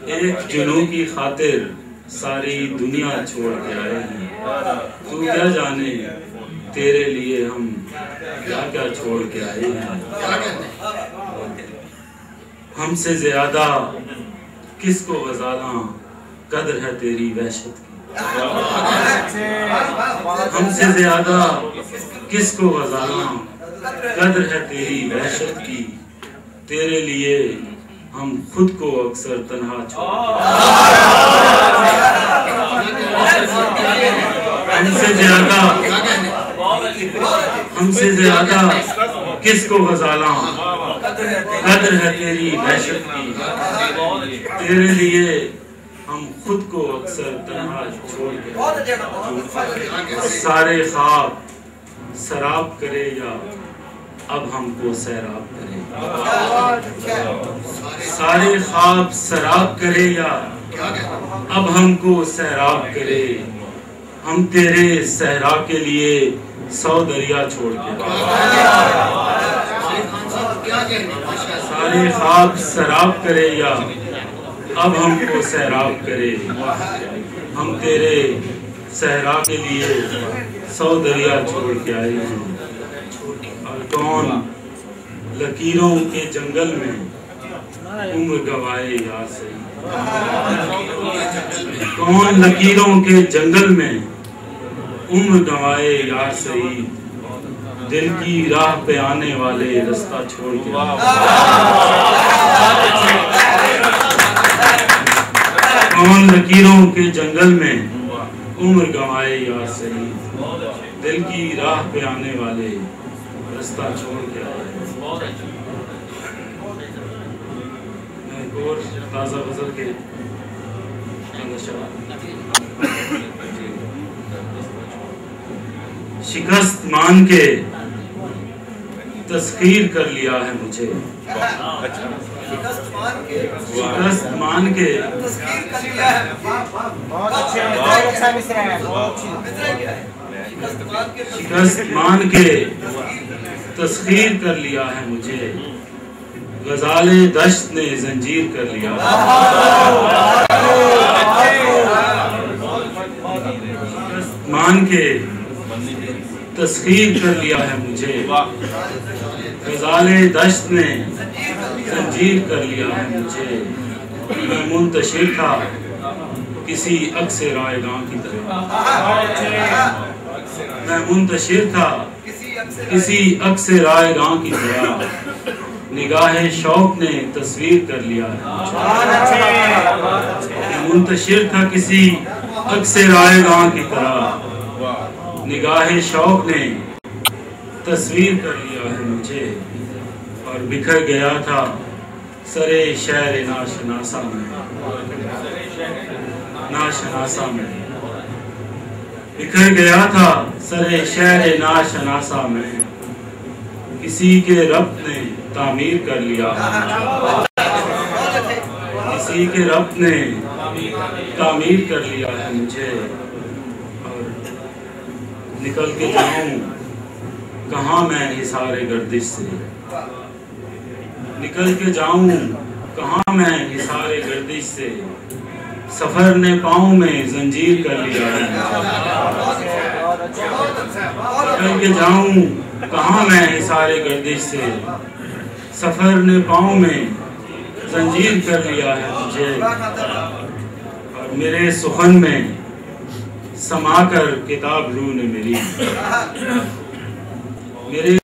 ایک جنوں کی خاطر ساری دنیا چھوڑ کے آئے ہیں. تو کیا جانے تیرے لیے ہم کیا کیا چھوڑ کے آئے ہیں. ہم سے زیادہ کس کو غزالاں قدر ہے تیری وحشت کی. ہم سے زیادہ کس کو غزالاں قدر ہے تیری وحشت کی. تیرے لیے ہم خود کو اکثر تنہا چھوڑ ہم سے زیادہ کس کو غزالاں قدر ہے تیری وحشت کی. تیرے لیے ہم خود کو اکثر تنہا چھوڑ کے سارے خواب سراب کرے یا اب ہم کو سیراب کرے. سارے خواب سراب کرے یا اب ہم کو سیراب کرے. ہم تیرے صحرا کے لیے 100 دریا چھوڑ کے سارے خواب سراب کرے یا اب ہم کو سیراب کرے. ہم تیرے صحرا کے لیے 100 دریا چھوڑ کے آئے ہیں. اور کون لکیروں کے جنگل میں عمر گوائے یار سہی. کون لکیروں کے جنگل میں عمر گوائے یار سہی. دل کی راہ پہ آنے والے رستہ چھوڑ کے کون لکیروں کے جنگل میں عمر گوائے یار سہی. دل کی راہ پہ آنے والے رستہ چھوڑ کے آئے. میں ایک اور تازہ غزل کے شکست مان کے تسخیر کر لیا ہے مجھے. شکست مان کے شکست مان کے تسخیر کر لیا ہے مجھے. غزال دشت نے زنجیر کر لیا. شکست مان کے تسخیر کر لیا ہے مجھے. غزال دشت نے زنجیر کر لیا ہے مجھے. میں منتشر تھا کسی عکس رائے گاں کی طرح. میں منتشر تھا کسی عکس رائے گاں کی طرح. نگاہ شوق نے تصویر کر لیا ہے. میں منتشر تھا کسی عکس رائے گاں کی طرح. نگاہ شوق نے تصویر کر لیا ہے مجھے. اور بکھر گیا تھا سرے شہر ناشناسا میں. بکھر گیا تھا سرے شہر ناشناسا میں. کسی کے رب نے تعمیر کر لیا. کسی کے رب نے تعمیر کر لیا ہے مجھے. اور نکل کے جاؤں کہاں میں حصار گردش سے. نکل کے جاؤں کہاں میں حصار گردش سے. سفر نے پاؤں میں زنجیر کر لیا ہے. نکل کے جاؤں کہاں میں حصار گردش سے. سفر نے پاؤں میں زنجیر کر لیا ہے مجھے. اور میرے سخن میں سما کر کتاب روح نے میری. میرے